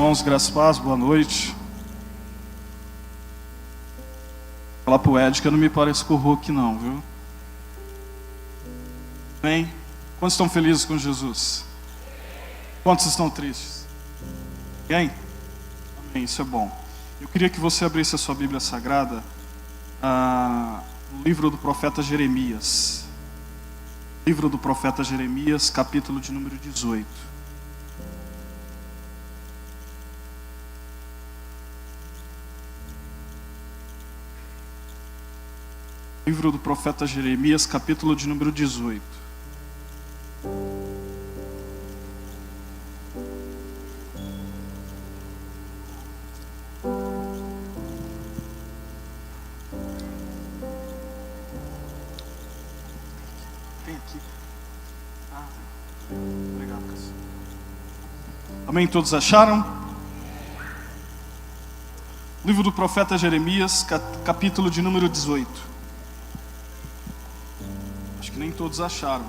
irmãos, graças a Deus, boa noite. Falar pro Ed que eu não me pareço com o Hulk não, viu? Bem, quantos estão felizes com Jesus? Quantos estão tristes? Ninguém? Amém, isso é bom. Eu queria que você abrisse a sua Bíblia Sagrada no livro do profeta Jeremias. Livro do profeta Jeremias, capítulo de número 18. Livro do profeta Jeremias, capítulo de número 18. Tem aqui. Obrigado, Cássio. Amém? Todos acharam? Livro do profeta Jeremias, capítulo de número 18. Nem todos acharam.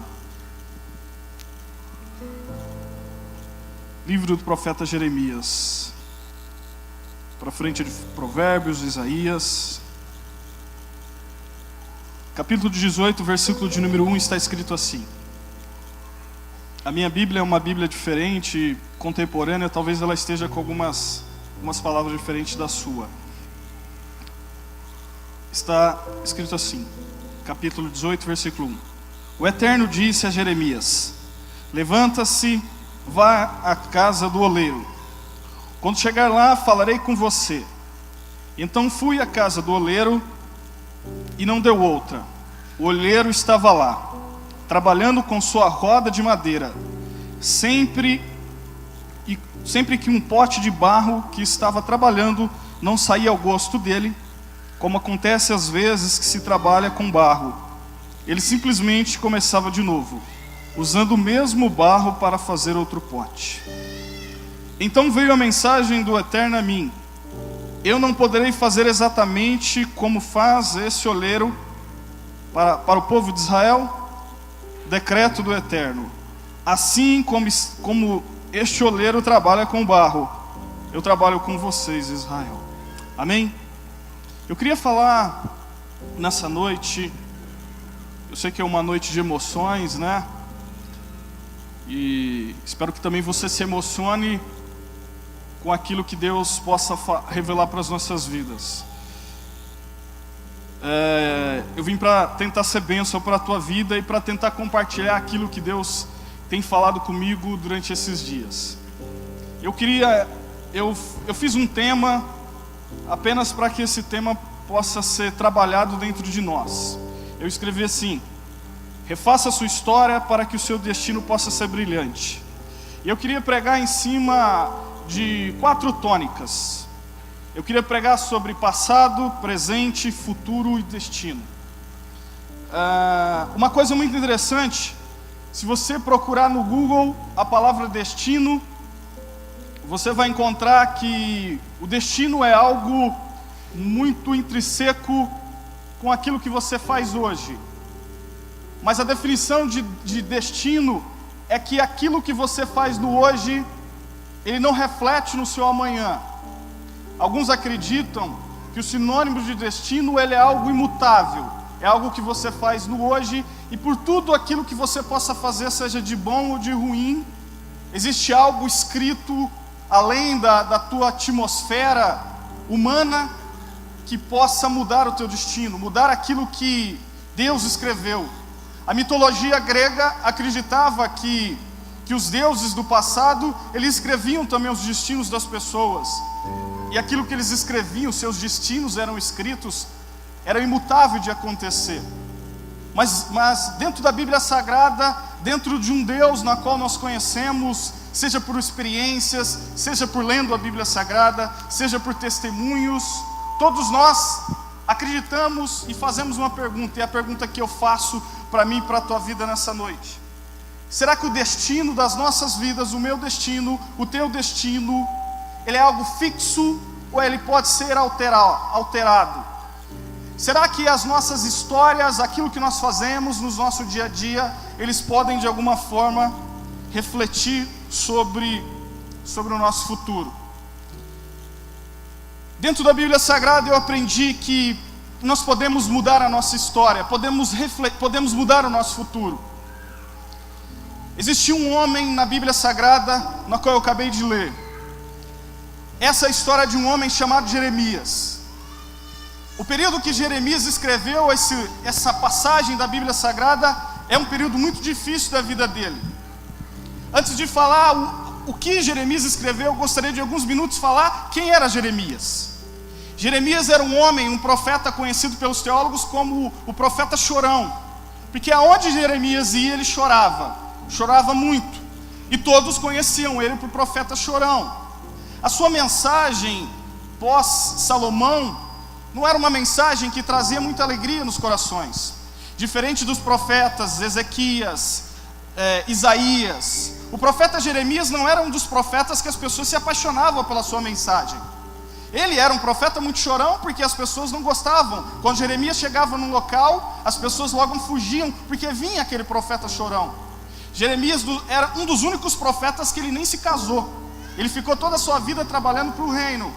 Livro do profeta Jeremias. Para frente de Provérbios, Isaías. Capítulo 18, versículo de número 1 está escrito assim. A minha Bíblia é uma Bíblia diferente, contemporânea, talvez ela esteja com algumas palavras diferentes da sua. Está escrito assim, capítulo 18, versículo 1. O Eterno disse a Jeremias: levanta-se, vá à casa do oleiro. Quando chegar lá, falarei com você. Então fui à casa do oleiro e não deu outra. O oleiro estava lá, trabalhando com sua roda de madeira. Sempre que um pote de barro que estava trabalhando não saía ao gosto dele, como acontece às vezes que se trabalha com barro, ele simplesmente começava de novo, usando o mesmo barro para fazer outro pote. Então veio a mensagem do Eterno a mim: eu não poderei fazer exatamente como faz esse oleiro para o povo de Israel? Decreto do Eterno: assim como este oleiro trabalha com barro, eu trabalho com vocês, Israel. Amém? Eu queria falar nessa noite. Eu sei que é uma noite de emoções, né? E espero que também você se emocione com aquilo que Deus possa revelar para as nossas vidas. Eu vim para tentar ser bênção para a tua vida e para tentar compartilhar aquilo que Deus tem falado comigo durante esses dias. Eu fiz um tema apenas para que esse tema possa ser trabalhado dentro de nós. Eu escrevi assim: refaça a sua história para que o seu destino possa ser brilhante. E eu queria pregar em cima de 4 tônicas. Eu queria pregar sobre passado, presente, futuro e destino. Uma coisa muito interessante, se você procurar no Google a palavra destino, você vai encontrar que o destino é algo muito intrínseco com aquilo que você faz hoje. Mas a definição de destino é que aquilo que você faz no hoje, ele não reflete no seu amanhã. Alguns acreditam que o sinônimo de destino, ele é algo imutável, é algo que você faz no hoje, e por tudo aquilo que você possa fazer, seja de bom ou de ruim, existe algo escrito além da tua atmosfera humana, que possa mudar o teu destino, mudar aquilo que Deus escreveu. A mitologia grega acreditava que os deuses do passado, eles escreviam também os destinos das pessoas. E aquilo que eles escreviam, seus destinos eram escritos, era imutável de acontecer. Mas dentro da Bíblia Sagrada, dentro de um Deus na qual nós conhecemos, seja por experiências, seja por lendo a Bíblia Sagrada, seja por testemunhos, todos nós acreditamos e fazemos uma pergunta, e é a pergunta que eu faço para mim e para a tua vida nessa noite: será que o destino das nossas vidas, o meu destino, o teu destino, ele é algo fixo ou ele pode ser alterado? Será que as nossas histórias, aquilo que nós fazemos no nosso dia a dia, eles podem de alguma forma refletir sobre o nosso futuro? Dentro da Bíblia Sagrada eu aprendi que nós podemos mudar a nossa história, podemos mudar o nosso futuro. Existiu um homem na Bíblia Sagrada, na qual eu acabei de ler. Essa é a história de um homem chamado Jeremias. O período que Jeremias escreveu essa passagem da Bíblia Sagrada é um período muito difícil da vida dele. Antes de falar o que Jeremias escreveu, eu gostaria de alguns minutos falar quem era Jeremias. Jeremias era um homem, um profeta conhecido pelos teólogos como o profeta chorão, porque aonde Jeremias ia ele chorava muito, e todos conheciam ele por profeta chorão. A sua mensagem pós-Salomão não era uma mensagem que trazia muita alegria nos corações, diferente dos profetas Ezequias, Isaías. O profeta Jeremias não era um dos profetas que as pessoas se apaixonavam pela sua mensagem. Ele era um profeta muito chorão, porque as pessoas não gostavam. Quando Jeremias chegava num local, as pessoas logo fugiam, porque vinha aquele profeta chorão. Jeremias era um dos únicos profetas que ele nem se casou. Ele ficou toda a sua vida trabalhando para o reino.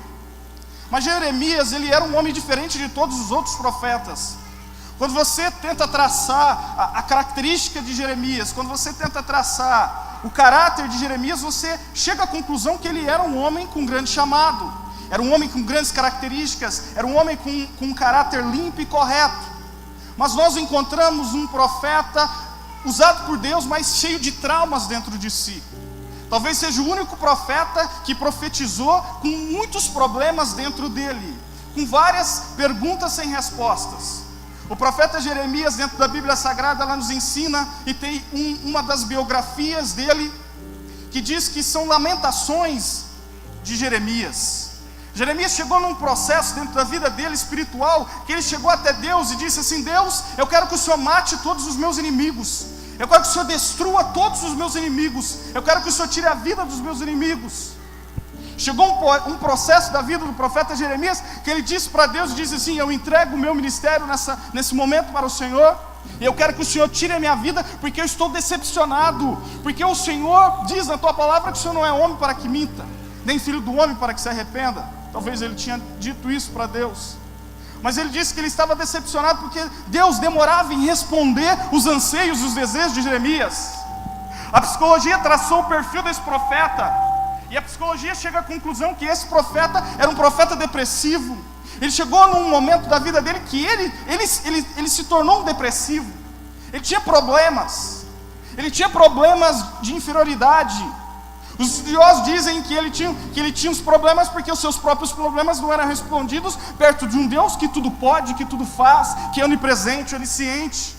Mas Jeremias, ele era um homem diferente de todos os outros profetas. Quando você tenta traçar a característica de Jeremias, quando você tenta traçar o caráter de Jeremias, você chega à conclusão que ele era um homem com grande chamado. Era um homem com grandes características, era um homem com um caráter limpo e correto. Mas nós encontramos um profeta usado por Deus, mas cheio de traumas dentro de si. Talvez seja o único profeta que profetizou com muitos problemas dentro dele, com várias perguntas sem respostas. O profeta Jeremias, dentro da Bíblia Sagrada, ela nos ensina, e tem uma das biografias dele, que diz que são lamentações de Jeremias. Jeremias chegou num processo dentro da vida dele espiritual, que ele chegou até Deus e disse assim: Deus, eu quero que o Senhor mate todos os meus inimigos, eu quero que o Senhor destrua todos os meus inimigos, eu quero que o Senhor tire a vida dos meus inimigos. Chegou um processo da vida do profeta Jeremias, que ele disse para Deus, disse assim: eu entrego o meu ministério nesse momento para o Senhor, e eu quero que o Senhor tire a minha vida, porque eu estou decepcionado, porque o Senhor diz na tua palavra que o Senhor não é homem para que minta, nem filho do homem para que se arrependa. Talvez ele tinha dito isso para Deus, mas ele disse que ele estava decepcionado porque Deus demorava em responder os anseios e os desejos de Jeremias. A psicologia traçou o perfil desse profeta, e a psicologia chega à conclusão que esse profeta era um profeta depressivo. Ele chegou num momento da vida dele que ele se tornou um depressivo. Ele tinha problemas de inferioridade. Os estudiosos dizem que ele tinha os problemas porque os seus próprios problemas não eram respondidos perto de um Deus que tudo pode, que tudo faz, que é onipresente, onisciente.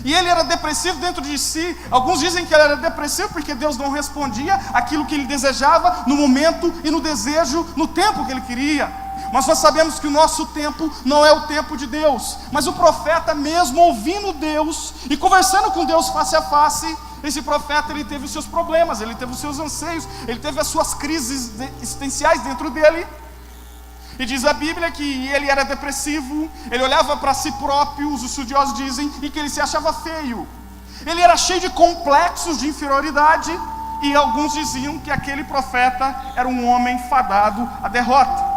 E ele era depressivo dentro de si. Alguns dizem que ele era depressivo porque Deus não respondia aquilo que ele desejava no momento e no desejo, no tempo que ele queria. Mas nós sabemos que o nosso tempo não é o tempo de Deus. Mas o profeta, mesmo ouvindo Deus e conversando com Deus face a face, esse profeta, ele teve os seus problemas, ele teve os seus anseios, ele teve as suas crises existenciais dentro dele. E diz a Bíblia que ele era depressivo, ele olhava para si próprio, os estudiosos dizem, e que ele se achava feio. Ele era cheio de complexos de inferioridade, e alguns diziam que aquele profeta era um homem fadado à derrota.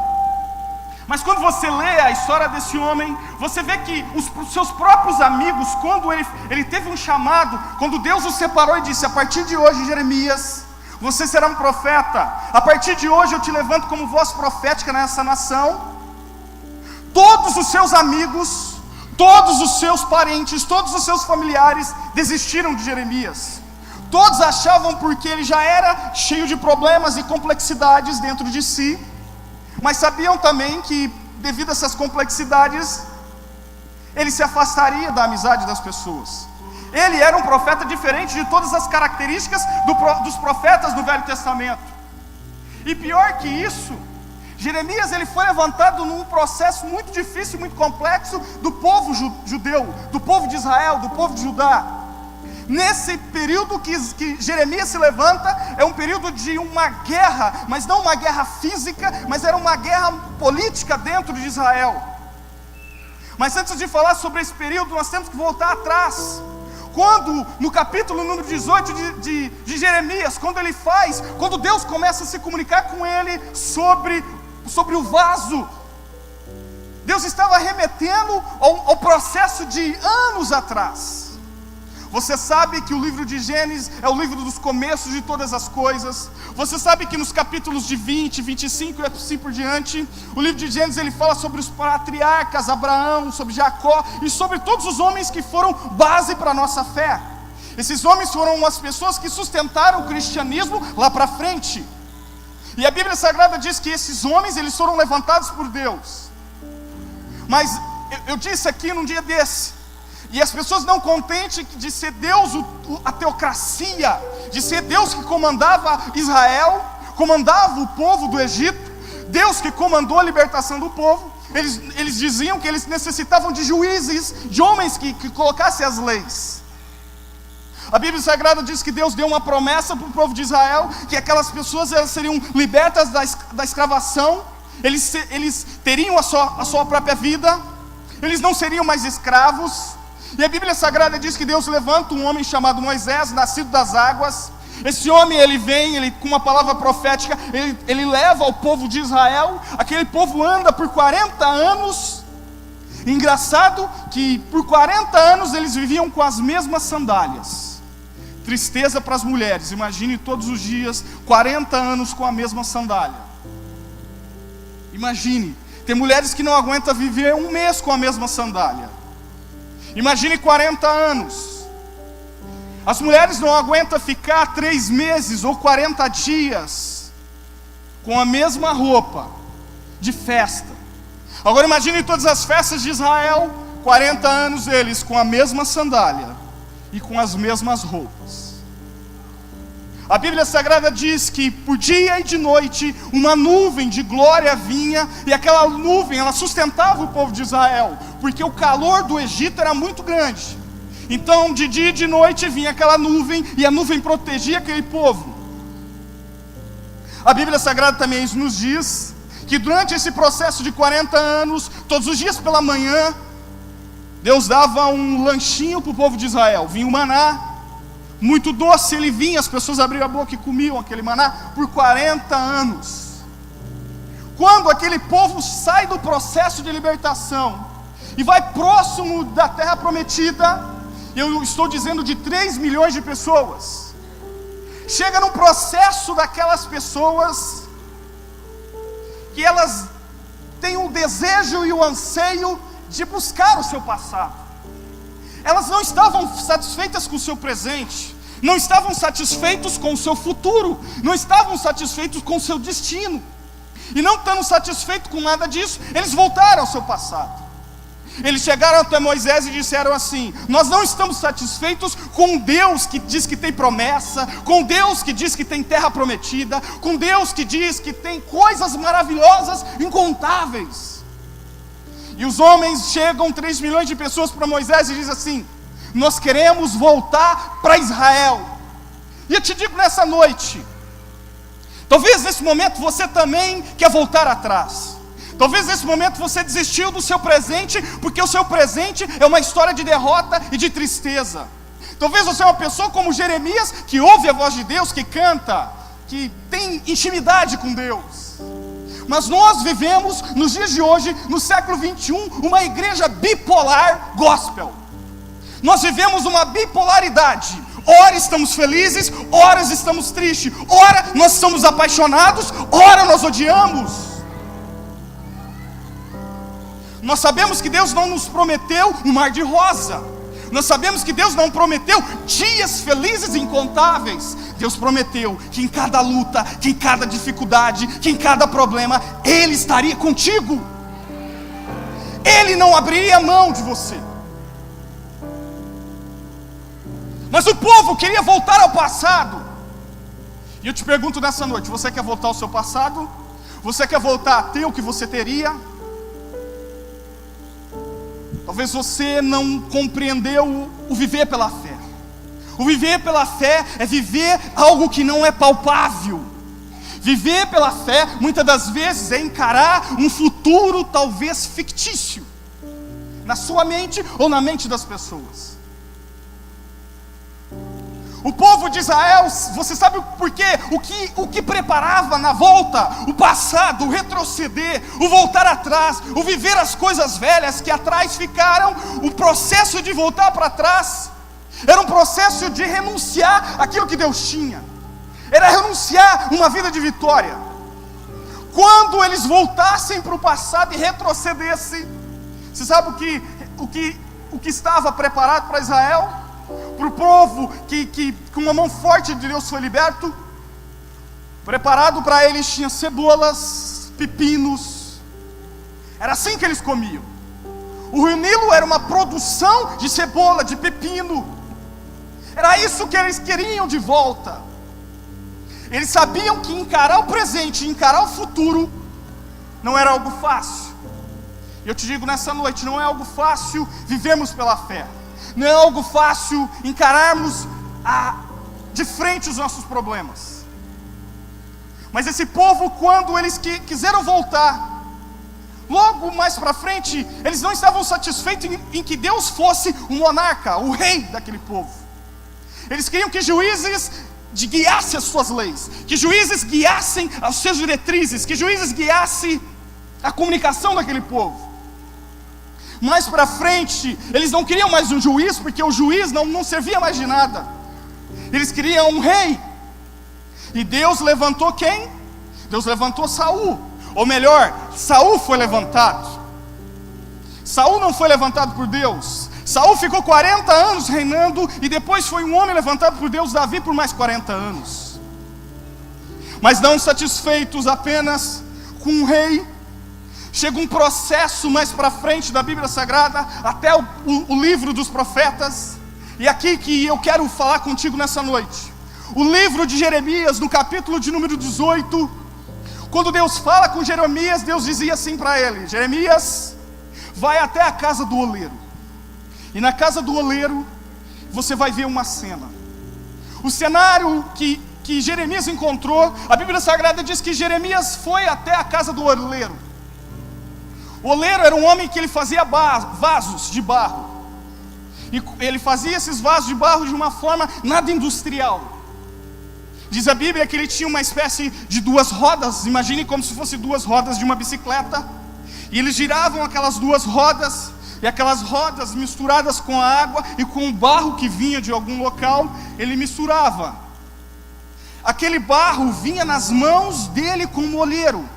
Mas quando você lê a história desse homem, você vê que os seus próprios amigos, quando ele teve um chamado, quando Deus o separou e disse: a partir de hoje, Jeremias, você será um profeta, a partir de hoje eu te levanto como voz profética nessa nação. Todos os seus amigos, todos os seus parentes, todos os seus familiares desistiram de Jeremias. Todos achavam, porque ele já era cheio de problemas e complexidades dentro de si, mas sabiam também que, devido a essas complexidades, ele se afastaria da amizade das pessoas. Ele era um profeta diferente de todas as características dos profetas do Velho Testamento. E pior que isso, Jeremias ele foi levantado num processo muito difícil, muito complexo do povo judeu, do povo de Israel, do povo de Judá. Nesse período que Jeremias se levanta, é um período de uma guerra, mas não uma guerra física, mas era uma guerra política dentro de Israel. Mas antes de falar sobre esse período, nós temos que voltar atrás. Quando, no capítulo número 18 de Jeremias, quando Deus começa a se comunicar com ele sobre o vaso Deus estava remetendo ao processo de anos atrás. Você sabe que o livro de Gênesis é o livro dos começos de todas as coisas. Você sabe que nos capítulos de 20, 25 e assim por diante, o livro de Gênesis ele fala sobre os patriarcas, Abraão, sobre Jacó e sobre todos os homens que foram base para a nossa fé. Esses homens foram as pessoas que sustentaram o cristianismo lá para frente. E a Bíblia Sagrada diz que esses homens eles foram levantados por Deus. Mas eu disse aqui num dia desse, e as pessoas não contentes de ser Deus a teocracia, de ser Deus que comandava Israel, comandava o povo do Egito, Deus que comandou a libertação do povo, eles diziam que eles necessitavam de juízes, de homens que colocassem as leis. A Bíblia Sagrada diz que Deus deu uma promessa para o povo de Israel, que aquelas pessoas elas seriam libertas da escravação, eles teriam a sua própria vida, eles não seriam mais escravos. E a Bíblia Sagrada diz que Deus levanta um homem chamado Moisés, nascido das águas. Esse homem ele vem, com uma palavra profética, ele leva ao povo de Israel. Aquele povo anda por 40 anos. Engraçado que por 40 anos eles viviam com as mesmas sandálias. Tristeza para as mulheres, imagine todos os dias 40 anos com a mesma sandália. Imagine, tem mulheres que não aguentam viver um mês com a mesma sandália. Imagine 40 anos. As mulheres não aguentam ficar 3 meses ou 40 dias com a mesma roupa de festa. Agora imagine todas as festas de Israel, 40 anos eles com a mesma sandália e com as mesmas roupas. A Bíblia Sagrada diz que por dia e de noite uma nuvem de glória vinha, e aquela nuvem ela sustentava o povo de Israel, porque o calor do Egito era muito grande. Então de dia e de noite vinha aquela nuvem, e a nuvem protegia aquele povo. A Bíblia Sagrada também nos diz que durante esse processo de 40 anos, todos os dias pela manhã, Deus dava um lanchinho para o povo de Israel, vinha o maná, muito doce, ele vinha, as pessoas abriam a boca e comiam aquele maná por 40 anos. Quando aquele povo sai do processo de libertação e vai próximo da terra prometida, eu estou dizendo de 3 milhões de pessoas, chega num processo daquelas pessoas que elas têm o desejo e o anseio de buscar o seu passado. Elas não estavam satisfeitas com o seu presente, não estavam satisfeitos com o seu futuro, não estavam satisfeitos com o seu destino. E não estando satisfeitos com nada disso, eles voltaram ao seu passado. Eles chegaram até Moisés e disseram assim: nós não estamos satisfeitos com Deus que diz que tem promessa, com Deus que diz que tem terra prometida, com Deus que diz que tem coisas maravilhosas, incontáveis. E os homens chegam, 3 milhões de pessoas para Moisés e dizem assim: nós queremos voltar para Israel. E eu te digo nessa noite, talvez nesse momento você também quer voltar atrás. Talvez nesse momento você desistiu do seu presente, porque o seu presente é uma história de derrota e de tristeza. Talvez você é uma pessoa como Jeremias, que ouve a voz de Deus, que canta, que tem intimidade com Deus. Mas nós vivemos, nos dias de hoje, no século 21, uma igreja bipolar gospel. Nós vivemos uma bipolaridade. Ora estamos felizes, ora estamos tristes. Ora nós estamos apaixonados, ora nós odiamos. Nós sabemos que Deus não nos prometeu um mar de rosa. Nós sabemos que Deus não prometeu dias felizes e incontáveis. Deus prometeu que em cada luta, que em cada dificuldade, que em cada problema, Ele estaria contigo. Ele não abriria mão de você. Mas o povo queria voltar ao passado. E eu te pergunto nessa noite: você quer voltar ao seu passado? Você quer voltar a ter o que você teria? Talvez você não compreendeu o viver pela fé. O viver pela fé é viver algo que não é palpável. Viver pela fé, muitas das vezes, é encarar um futuro talvez fictício, na sua mente ou na mente das pessoas. O povo de Israel, você sabe por quê? O que preparava na volta, o passado, o retroceder, o voltar atrás, o viver as coisas velhas que atrás ficaram, o processo de voltar para trás, era um processo de renunciar àquilo que Deus tinha, era renunciar uma vida de vitória. Quando eles voltassem para o passado e retrocedessem, você sabe o que estava preparado para Israel? Para o povo que com uma mão forte de Deus foi liberto, preparado para eles tinha cebolas, pepinos, era assim que eles comiam. O Rio Nilo era uma produção de cebola, de pepino, era isso que eles queriam de volta. Eles sabiam que encarar o presente, encarar o futuro, não era algo fácil. E eu te digo nessa noite, não é algo fácil vivermos pela fé. Não é algo fácil encararmos de frente os nossos problemas. Mas esse povo, quando eles quiseram voltar, logo mais para frente, eles não estavam satisfeitos em que Deus fosse o monarca, o rei daquele povo. Eles queriam que juízes guiassem as suas leis, que juízes guiassem as suas diretrizes, que juízes guiassem a comunicação daquele povo. Mais para frente, eles não queriam mais um juiz, porque o juiz não servia mais de nada. Eles queriam um rei. E Deus levantou quem? Deus levantou Saul. Ou melhor, Saul foi levantado. Saul não foi levantado por Deus. Saul ficou 40 anos reinando, e depois foi um homem levantado por Deus, Davi, por mais 40 anos. Mas não satisfeitos apenas com um rei, chega um processo mais para frente da Bíblia Sagrada, até o livro dos profetas. E aqui que eu quero falar contigo nessa noite. O livro de Jeremias, no capítulo de número 18. Quando Deus fala com Jeremias, Deus dizia assim para ele: Jeremias, vai até a casa do oleiro. E na casa do oleiro, você vai ver uma cena. O cenário que Jeremias encontrou, a Bíblia Sagrada diz que Jeremias foi até a casa do oleiro. O oleiro era um homem que ele fazia vasos de barro. E ele fazia esses vasos de barro de uma forma nada industrial. Diz a Bíblia que ele tinha uma espécie de duas rodas. Imagine como se fossem duas rodas de uma bicicleta. E eles giravam aquelas duas rodas. E aquelas rodas misturadas com a água e com o barro que vinha de algum local, ele misturava. Aquele barro vinha nas mãos dele como oleiro.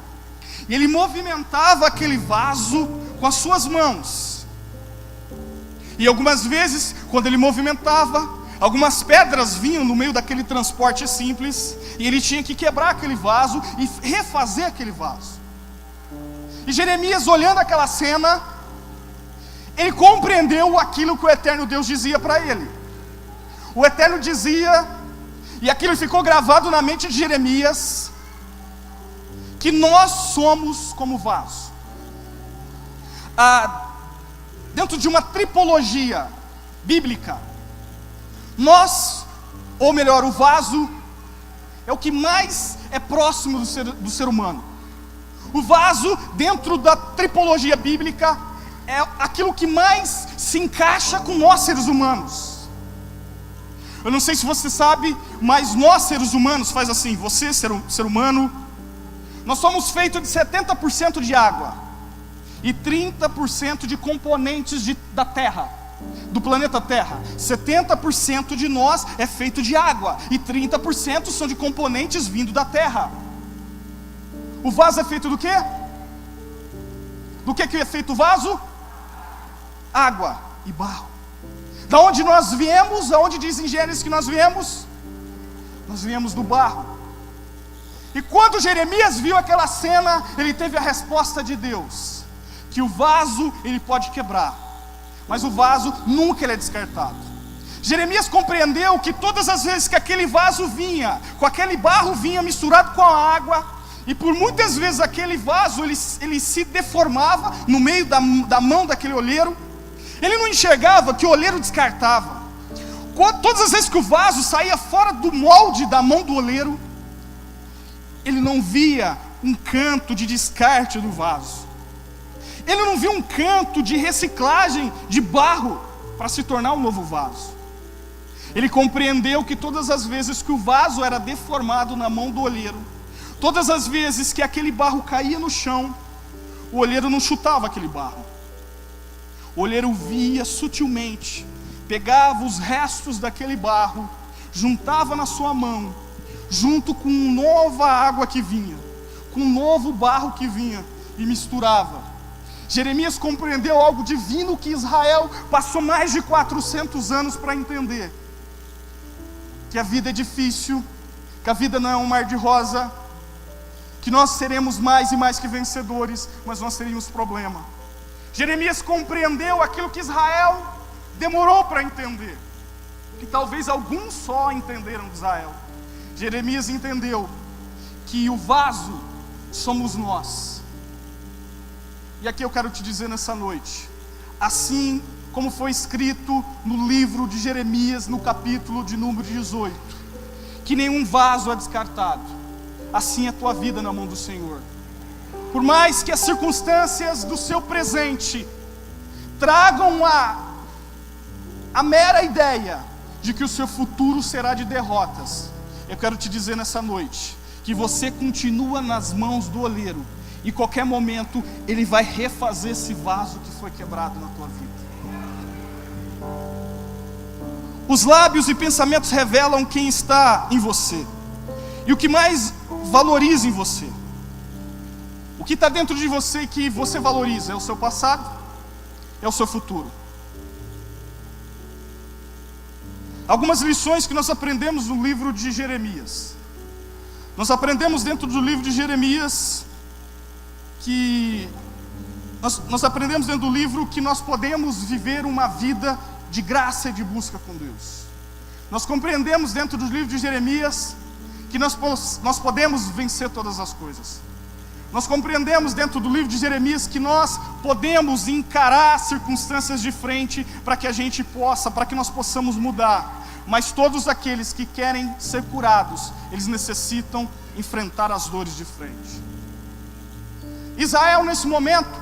E ele movimentava aquele vaso com as suas mãos. E algumas vezes, quando ele movimentava, algumas pedras vinham no meio daquele transporte simples, e ele tinha que quebrar aquele vaso e refazer aquele vaso. E Jeremias, olhando aquela cena, ele compreendeu aquilo que o eterno Deus dizia para ele. O eterno dizia, e aquilo ficou gravado na mente de Jeremias, que nós somos como vaso. Dentro de uma tripologia bíblica, nós, ou melhor, o vaso é o que mais é próximo do ser humano. O vaso, dentro da tripologia bíblica, é aquilo que mais se encaixa com nós seres humanos. Eu não sei se você sabe, mas nós seres humanos, faz assim, você ser humano, nós somos feitos de 70% de água e 30% de componentes da Terra, do planeta Terra. 70% de nós é feito de água e 30% são de componentes vindo da Terra. O vaso é feito do quê? Do que é feito o vaso? Água e barro. Da onde nós viemos? Aonde diz em Gênesis que nós viemos? Nós viemos do barro. E quando Jeremias viu aquela cena, ele teve a resposta de Deus, que o vaso ele pode quebrar, mas o vaso nunca ele é descartado. Jeremias compreendeu que todas as vezes que aquele vaso vinha, com aquele barro vinha misturado com a água, e por muitas vezes aquele vaso ele se deformava no meio da mão daquele oleiro. Ele não enxergava que o oleiro descartava. Todas as vezes que o vaso saía fora do molde da mão do oleiro, ele não via um canto de descarte do vaso. Ele não via um canto de reciclagem de barro para se tornar um novo vaso. Ele compreendeu que todas as vezes que o vaso era deformado na mão do olheiro, todas as vezes que aquele barro caía no chão, o olheiro não chutava aquele barro. O olheiro via sutilmente, pegava os restos daquele barro, juntava na sua mão, junto com nova água que vinha, com um novo barro que vinha, e misturava. Jeremias compreendeu algo divino que Israel passou mais de 400 anos para entender: que a vida é difícil, que a vida não é um mar de rosa, que nós seremos mais e mais que vencedores, mas nós teríamos problema. Jeremias compreendeu aquilo que Israel demorou para entender, que talvez alguns só entenderam de Israel. Jeremias entendeu que o vaso somos nós. E aqui eu quero te dizer nessa noite, assim como foi escrito no livro de Jeremias, no capítulo de número 18, que nenhum vaso é descartado, assim é a tua vida na mão do Senhor. Por mais que as circunstâncias do seu presente tragam a mera ideia de que o seu futuro será de derrotas, eu quero te dizer nessa noite, que você continua nas mãos do olheiro, e qualquer momento ele vai refazer esse vaso que foi quebrado na tua vida. Os lábios e pensamentos revelam quem está em você, e o que mais valoriza em você. O que está dentro de você que você valoriza é o seu passado, é o seu futuro. Algumas lições que nós aprendemos no livro de Jeremias. Nós aprendemos dentro do livro de Jeremias que nós aprendemos dentro do livro que nós podemos viver uma vida de graça e de busca com Deus. Nós compreendemos dentro do livro de Jeremias que nós podemos vencer todas as coisas. Nós compreendemos dentro do livro de Jeremias que nós podemos encarar circunstâncias de frente para que nós possamos mudar. Mas todos aqueles que querem ser curados, eles necessitam enfrentar as dores de frente. Israel, nesse momento,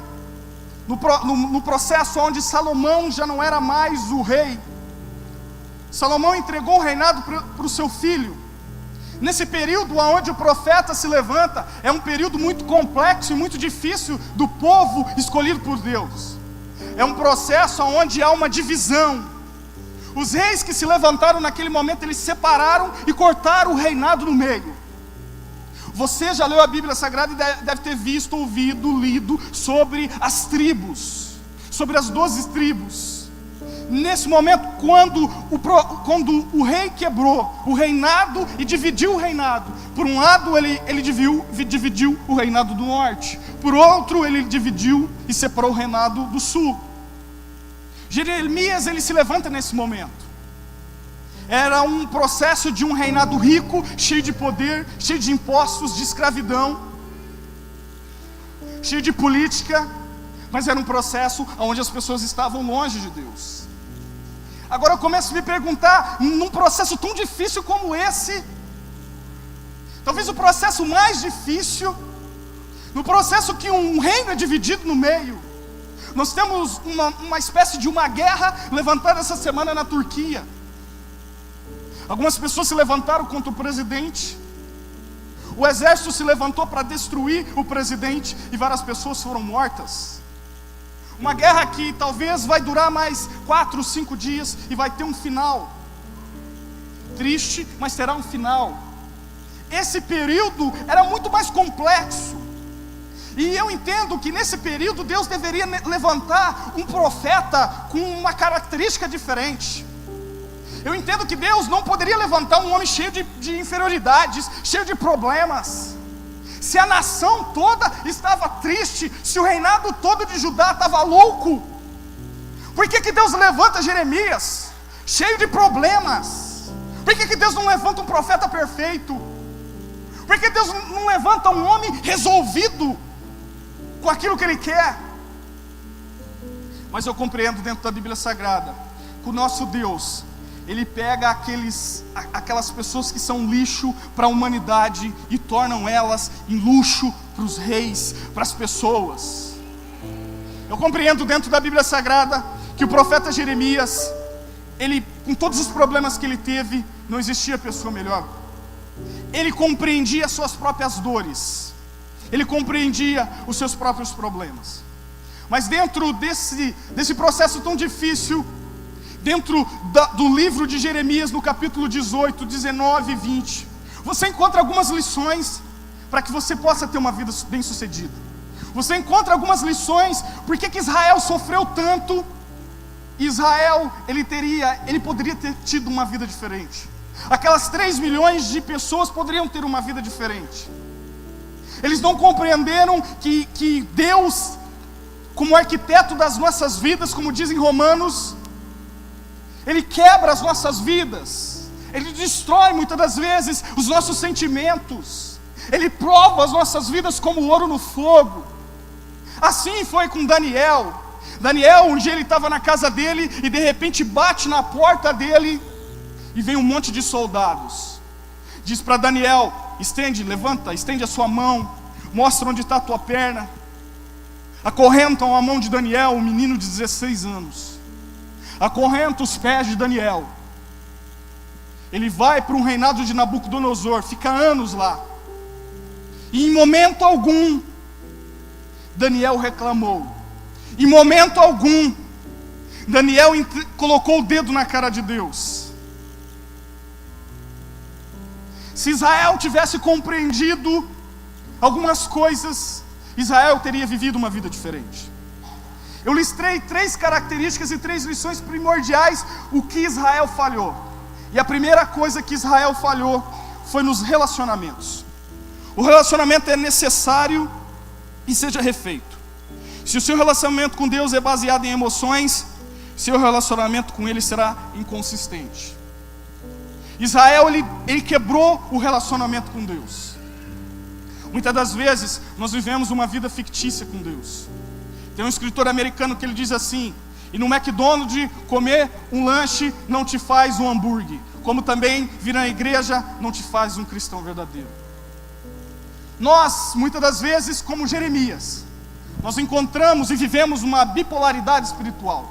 no processo onde Salomão já não era mais o rei, Salomão entregou o reinado para o seu filho. Nesse período onde o profeta se levanta, é um período muito complexo e muito difícil do povo escolhido por Deus. É um processo onde há uma divisão. Os reis que se levantaram naquele momento, eles separaram e cortaram o reinado no meio. Você já leu a Bíblia Sagrada e deve ter visto, ouvido, lido sobre as tribos, sobre as 12 tribos. Nesse momento, quando o rei quebrou o reinado e dividiu o reinado, por um lado ele dividiu o reinado do norte, por outro ele dividiu e separou o reinado do sul. Jeremias, ele se levanta nesse momento. Era um processo de um reinado rico, cheio de poder, cheio de impostos, de escravidão, cheio de política, mas era um processo onde as pessoas estavam longe de Deus. Agora eu começo a me perguntar, num processo tão difícil como esse, talvez o processo mais difícil, no processo que um reino é dividido no meio, nós temos uma espécie de uma guerra levantada essa semana na Turquia. Algumas pessoas se levantaram contra o presidente, o exército se levantou para destruir o presidente e várias pessoas foram mortas. Uma guerra que talvez vai durar mais 4, 5 dias e vai ter um final. Triste, mas terá um final. Esse período era muito mais complexo. E eu entendo que nesse período Deus deveria levantar um profeta com uma característica diferente. Eu entendo que Deus não poderia levantar um homem cheio de inferioridades, cheio de problemas. Se a nação toda estava triste, se o reinado todo de Judá estava louco, por que Deus levanta Jeremias, cheio de problemas? Por que Deus não levanta um profeta perfeito? Por que Deus não levanta um homem resolvido com aquilo que Ele quer? Mas eu compreendo dentro da Bíblia Sagrada que o nosso Deus, Ele pega aquelas pessoas que são lixo para a humanidade e tornam elas em luxo para os reis, para as pessoas. Eu compreendo dentro da Bíblia Sagrada que o profeta Jeremias, com todos os problemas que ele teve, não existia pessoa melhor. Ele compreendia as suas próprias dores, ele compreendia os seus próprios problemas. Mas dentro desse processo tão difícil, dentro do livro de Jeremias, no capítulo 18, 19 e 20, você encontra algumas lições para que você possa ter uma vida bem-sucedida. Você encontra algumas lições, por que Israel sofreu tanto. Israel, ele poderia ter tido uma vida diferente. Aquelas 3 milhões de pessoas poderiam ter uma vida diferente. Eles não compreenderam que Deus, como arquiteto das nossas vidas, como diz em Romanos, Ele quebra as nossas vidas, Ele destrói muitas das vezes os nossos sentimentos, Ele prova as nossas vidas como ouro no fogo. Assim foi com Daniel. Daniel, um dia ele estava na casa dele e de repente bate na porta dele e vem um monte de soldados. Diz para Daniel: levanta, estende a sua mão, mostra onde está a tua perna. Acorrentam a mão de Daniel, um menino de 16 anos. Acorrentam os pés de Daniel. Ele vai para um reinado de Nabucodonosor, fica anos lá. E em momento algum, Daniel reclamou. Em momento algum, Daniel colocou o dedo na cara de Deus. Se Israel tivesse compreendido algumas coisas, Israel teria vivido uma vida diferente. Eu listei 3 características e 3 lições primordiais o que Israel falhou. E a primeira coisa que Israel falhou foi nos relacionamentos. O relacionamento é necessário e seja refeito. Se o seu relacionamento com Deus é baseado em emoções, seu relacionamento com Ele será inconsistente. Israel, ele quebrou o relacionamento com Deus. Muitas das vezes, nós vivemos uma vida fictícia com Deus. Tem um escritor americano que ele diz assim: e no McDonald's, comer um lanche não te faz um hambúrguer, como também vir na igreja não te faz um cristão verdadeiro. Nós, muitas das vezes, como Jeremias, nós encontramos e vivemos uma bipolaridade espiritual.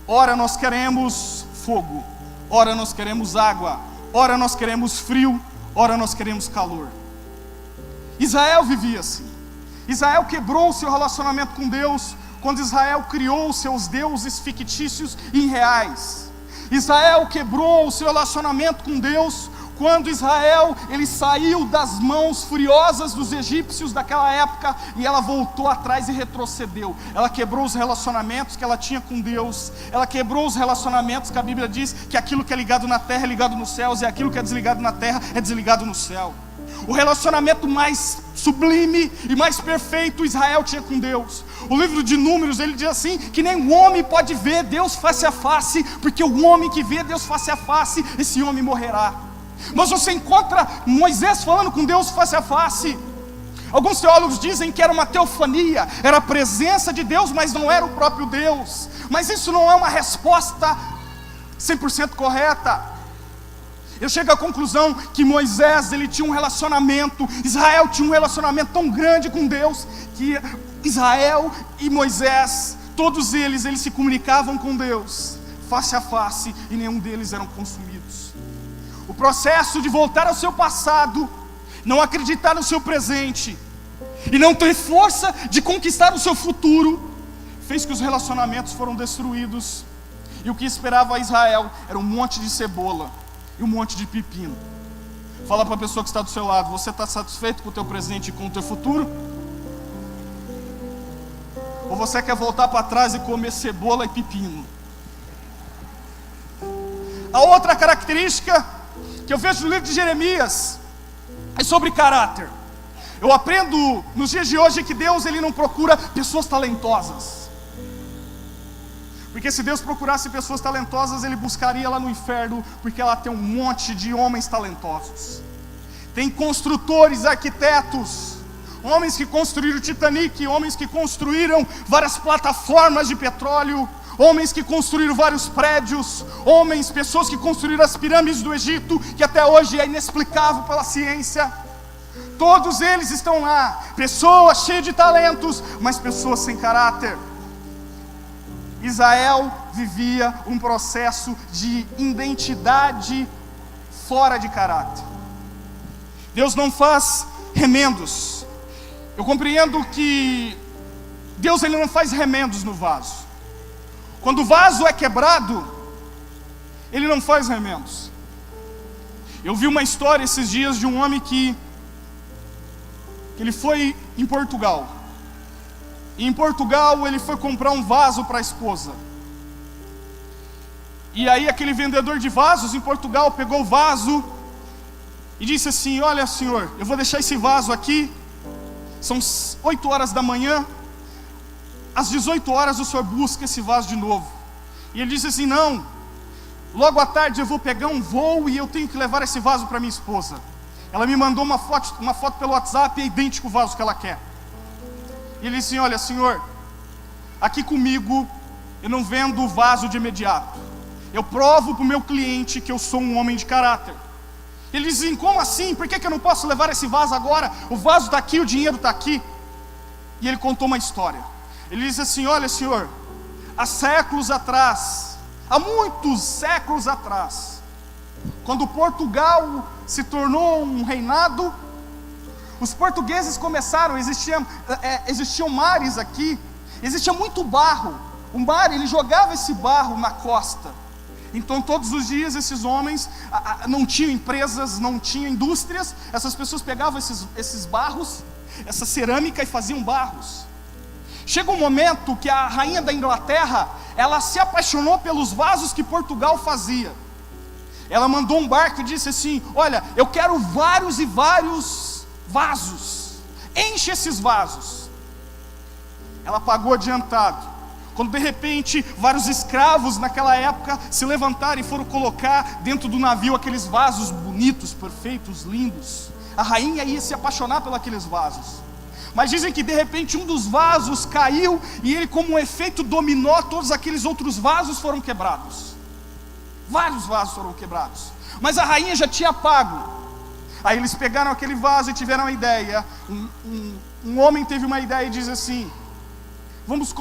Ora nós queremos fogo, ora nós queremos água, ora nós queremos frio, ora nós queremos calor. Israel vivia assim. Israel quebrou o seu relacionamento com Deus quando Israel criou os seus deuses fictícios e irreais. Israel quebrou o seu relacionamento com Deus quando Israel, ele saiu das mãos furiosas dos egípcios daquela época e ela voltou atrás e retrocedeu. Ela quebrou os relacionamentos que ela tinha com Deus. Ela quebrou os relacionamentos que a Bíblia diz que aquilo que é ligado na terra é ligado nos céus, e aquilo que é desligado na terra é desligado no céu. O relacionamento mais sublime e mais perfeito Israel tinha com Deus. O livro de Números, ele diz assim, que nem o homem pode ver Deus face a face, porque o homem que vê Deus face a face, esse homem morrerá. Mas você encontra Moisés falando com Deus face a face. Alguns teólogos dizem que era uma teofania, era a presença de Deus, mas não era o próprio Deus. Mas isso não é uma resposta 100% correta. Eu chego à conclusão que Moisés, ele tinha um relacionamento, Israel tinha um relacionamento tão grande com Deus, que Israel e Moisés, todos eles se comunicavam com Deus, face a face, e nenhum deles eram consumidos. O processo de voltar ao seu passado, não acreditar no seu presente, e não ter força de conquistar o seu futuro, fez que os relacionamentos foram destruídos, e o que esperava a Israel era um monte de cebola e um monte de pepino. Fala para a pessoa que está do seu lado: você está satisfeito com o teu presente e com o teu futuro? Ou você quer voltar para trás e comer cebola e pepino? A outra característica que eu vejo no livro de Jeremias é sobre caráter. Eu aprendo nos dias de hoje que Deus, ele não procura pessoas talentosas. Porque se Deus procurasse pessoas talentosas, ele buscaria lá no inferno, porque ela tem um monte de homens talentosos. Tem construtores, arquitetos, homens que construíram o Titanic, homens que construíram várias plataformas de petróleo, homens que construíram vários prédios, pessoas que construíram as pirâmides do Egito, que até hoje é inexplicável pela ciência. Todos eles estão lá, pessoas cheias de talentos, mas pessoas sem caráter. Israel vivia um processo de identidade fora de caráter. Deus não faz remendos. Eu compreendo que Deus ele não faz remendos no vaso. Quando o vaso é quebrado, ele não faz remendos. Eu vi uma história esses dias de um homem que ele foi em Portugal. E em Portugal ele foi comprar um vaso para a esposa. E aí aquele vendedor de vasos em Portugal pegou o vaso e disse assim: olha senhor, eu vou deixar esse vaso aqui, são 8 horas da manhã, às 18 horas o senhor busca esse vaso de novo. E ele disse assim: não, logo à tarde eu vou pegar um voo e eu tenho que levar esse vaso para minha esposa. Ela me mandou uma foto pelo WhatsApp e é idêntico o vaso que ela quer. E ele disse assim: olha senhor, aqui comigo eu não vendo o vaso de imediato. Eu provo para o meu cliente que eu sou um homem de caráter. Ele disse assim: como assim? Por que eu não posso levar esse vaso agora? O vaso está aqui, o dinheiro está aqui. E ele contou uma história. Ele disse assim: olha senhor, há séculos atrás, há muitos séculos atrás, quando Portugal se tornou um reinado, os portugueses começaram, existiam mares aqui, existia muito barro. O mar, ele jogava esse barro na costa. Então todos os dias esses homens não tinham empresas, não tinham indústrias. Essas pessoas pegavam esses barros, essa cerâmica, e faziam barros. Chega um momento que a rainha da Inglaterra, ela se apaixonou pelos vasos que Portugal fazia. Ela mandou um barco e disse assim: olha, eu quero vários e vários vasos, enche esses vasos. Ela pagou adiantado. Quando de repente vários escravos naquela época se levantaram e foram colocar dentro do navio aqueles vasos bonitos, perfeitos, lindos, a rainha ia se apaixonar por aqueles vasos. Mas dizem que de repente um dos vasos caiu e ele, como um efeito dominó, todos aqueles outros vasos foram quebrados. Vários vasos foram quebrados, mas a rainha já tinha pago. Aí eles pegaram aquele vaso e tiveram uma ideia. Um homem teve uma ideia e diz assim: vamos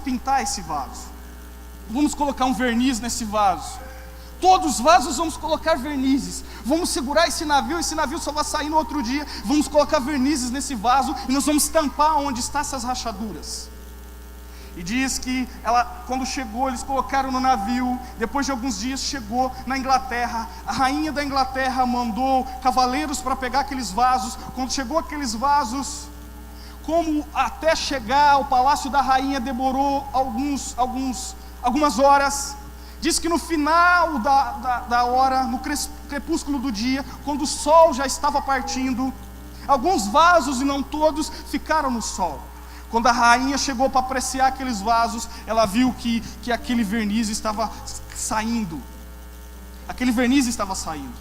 pintar esse vaso, vamos colocar um verniz nesse vaso. Todos os vasos vamos colocar vernizes. Vamos segurar esse navio só vai sair no outro dia. Vamos colocar vernizes nesse vaso e nós vamos tampar onde estão essas rachaduras. E diz que quando chegou, eles colocaram no navio. Depois de alguns dias chegou na Inglaterra. A rainha da Inglaterra mandou cavaleiros para pegar aqueles vasos. Quando chegou aqueles vasos, como até chegar ao palácio da rainha demorou algumas horas. Diz que no final da hora, no crepúsculo do dia, quando o sol já estava partindo, alguns vasos, e não todos, ficaram no sol. Quando a rainha chegou para apreciar aqueles vasos, ela viu que aquele verniz estava saindo. Aquele verniz estava saindo.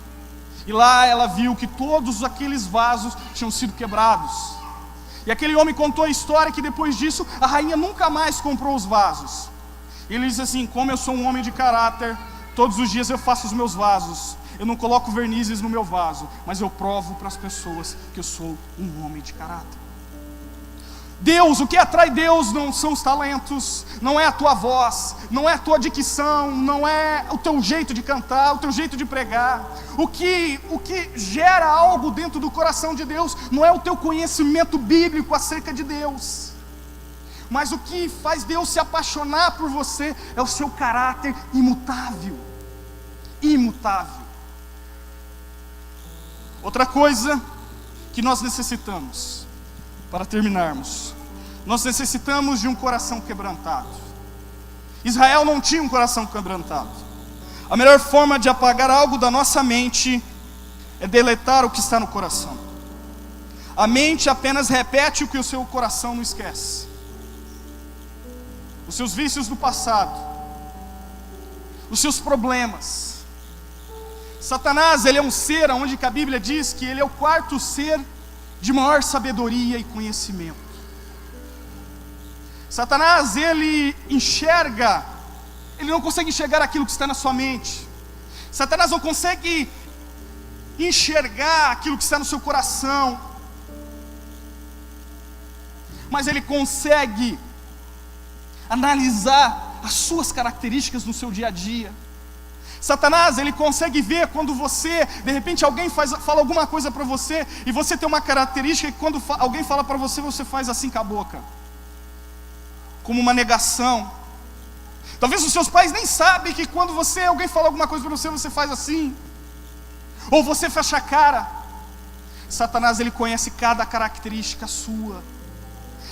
E lá ela viu que todos aqueles vasos tinham sido quebrados. E aquele homem contou a história que depois disso a rainha nunca mais comprou os vasos. E ele diz assim: como eu sou um homem de caráter, todos os dias eu faço os meus vasos. Eu não coloco vernizes no meu vaso, mas eu provo para as pessoas que eu sou um homem de caráter. Deus, o que atrai Deus não são os talentos, não é a tua voz, não é a tua dicção, não é o teu jeito de cantar, o teu jeito de pregar. O que gera algo dentro do coração de Deus não é o teu conhecimento bíblico acerca de Deus, mas o que faz Deus se apaixonar por você é o seu caráter imutável. Imutável. Outra coisa que nós necessitamos, para terminarmos, nós necessitamos de um coração quebrantado. Israel não tinha um coração quebrantado. A melhor forma de apagar algo da nossa mente é deletar o que está no coração. A mente apenas repete o que o seu coração não esquece. Os seus vícios do passado, os seus problemas. Satanás, ele é um ser onde a Bíblia diz que ele é o quarto ser de maior sabedoria e conhecimento. Satanás, ele enxerga, ele não consegue enxergar aquilo que está na sua mente. Satanás não consegue enxergar aquilo que está no seu coração, mas ele consegue analisar as suas características no seu dia a dia. Satanás, ele consegue ver quando você, de repente alguém fala alguma coisa para você, e você tem uma característica que quando alguém fala para você, você faz assim com a boca, como uma negação. Talvez os seus pais nem sabem que quando alguém fala alguma coisa para você, você faz assim, ou você fecha a cara. Satanás, ele conhece cada característica sua.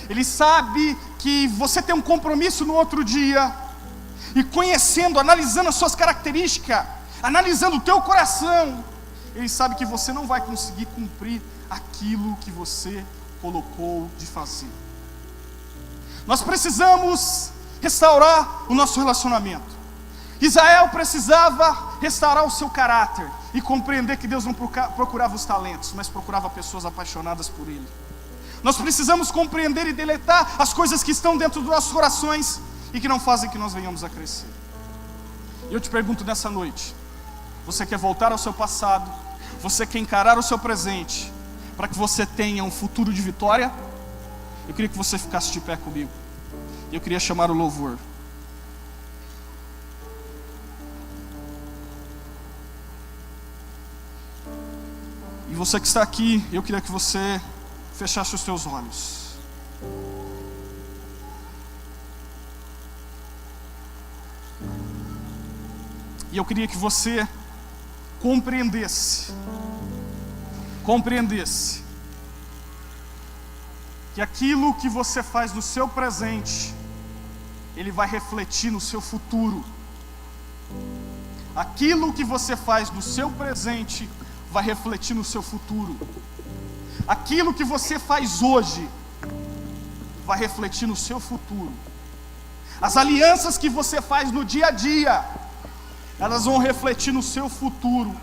Ele sabe que você tem um compromisso no outro dia, e conhecendo, analisando as suas características, analisando o teu coração, ele sabe que você não vai conseguir cumprir aquilo que você colocou de fazer. Nós precisamos restaurar o nosso relacionamento. Israel precisava restaurar o seu caráter e compreender que Deus não procurava os talentos, mas procurava pessoas apaixonadas por Ele. Nós precisamos compreender e deletar as coisas que estão dentro dos nossos corações e que não fazem que nós venhamos a crescer. E eu te pergunto nessa noite: você quer voltar ao seu passado? Você quer encarar o seu presente para que você tenha um futuro de vitória? Eu queria que você ficasse de pé comigo. Eu queria chamar o louvor. E você que está aqui, eu queria que você fechasse os seus olhos. E eu queria que você compreendesse que aquilo que você faz no seu presente, ele vai refletir no seu futuro. Aquilo que você faz no seu presente vai refletir no seu futuro. Aquilo que você faz hoje vai refletir no seu futuro. As alianças que você faz no dia a dia, elas vão refletir no seu futuro.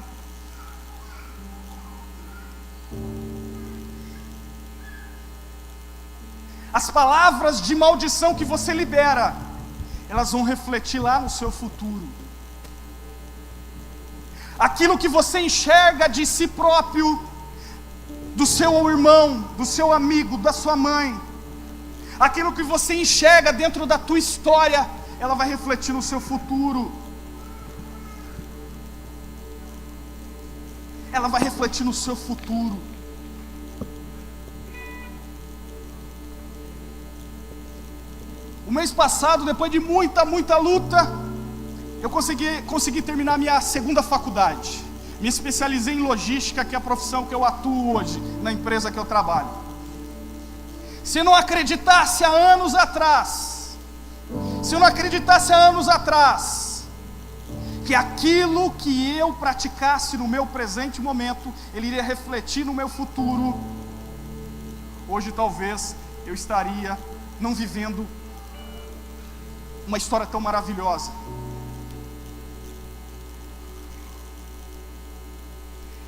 As palavras de maldição que você libera, elas vão refletir lá no seu futuro. Aquilo que você enxerga de si próprio, do seu irmão, do seu amigo, da sua mãe, aquilo que você enxerga dentro da tua história, ela vai refletir no seu futuro. Ela vai refletir no seu futuro. O mês passado, depois de muita luta, eu consegui terminar minha segunda faculdade. Me especializei em logística, que é a profissão que eu atuo hoje, na empresa que eu trabalho. Se eu não acreditasse há anos atrás, que aquilo que eu praticasse no meu presente momento, ele iria refletir no meu futuro, hoje talvez eu estaria não vivendo uma história tão maravilhosa.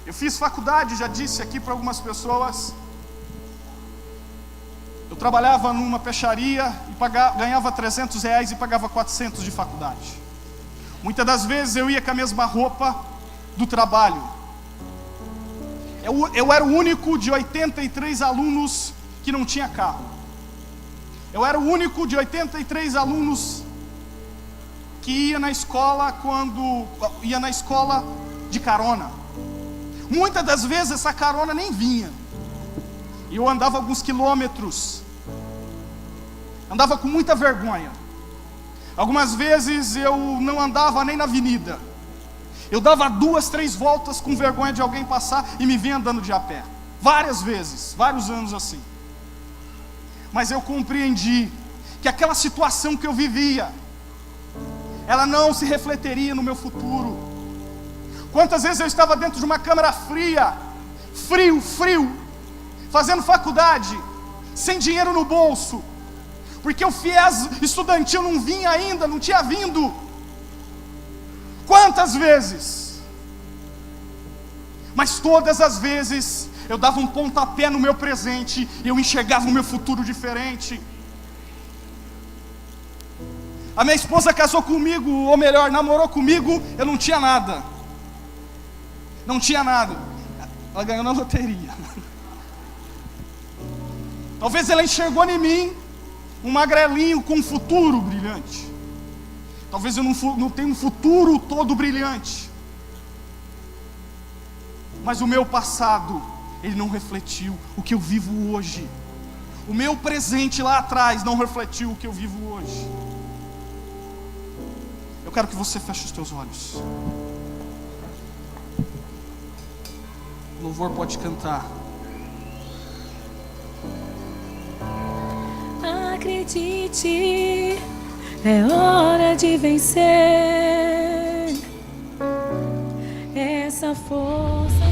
Eu fiz faculdade, já disse aqui para algumas pessoas. Eu trabalhava numa peixaria e ganhava R$300 e pagava 400 de faculdade. Muitas das vezes eu ia com a mesma roupa do trabalho. Eu era o único de 83 alunos que não tinha carro. Eu era o único de 83 alunos que ia na escola de carona. Muitas das vezes essa carona nem vinha. E eu andava alguns quilômetros. Andava com muita vergonha. Algumas vezes eu não andava nem na avenida. Eu dava 2, 3 voltas com vergonha de alguém passar e me vinha andando de a pé. Várias vezes, vários anos assim. Mas eu compreendi que aquela situação que eu vivia, ela não se refletiria no meu futuro. Quantas vezes eu estava dentro de uma câmara frio, fazendo faculdade, sem dinheiro no bolso, porque o FIES estudantil não vinha ainda, não tinha vindo. Quantas vezes? Mas todas as vezes eu dava um pontapé no meu presente e eu enxergava o meu futuro diferente. A minha esposa casou comigo, ou melhor, namorou comigo, eu não tinha nada. Não tinha nada. Ela ganhou na loteria. Talvez ela enxergou em mim um magrelinho com um futuro brilhante. Talvez eu não tenha um futuro todo brilhante, mas o meu passado, ele não refletiu o que eu vivo hoje. O meu presente lá atrás não refletiu o que eu vivo hoje. Eu quero que você feche os teus olhos. O louvor pode cantar. Acredite, é hora de vencer. Essa força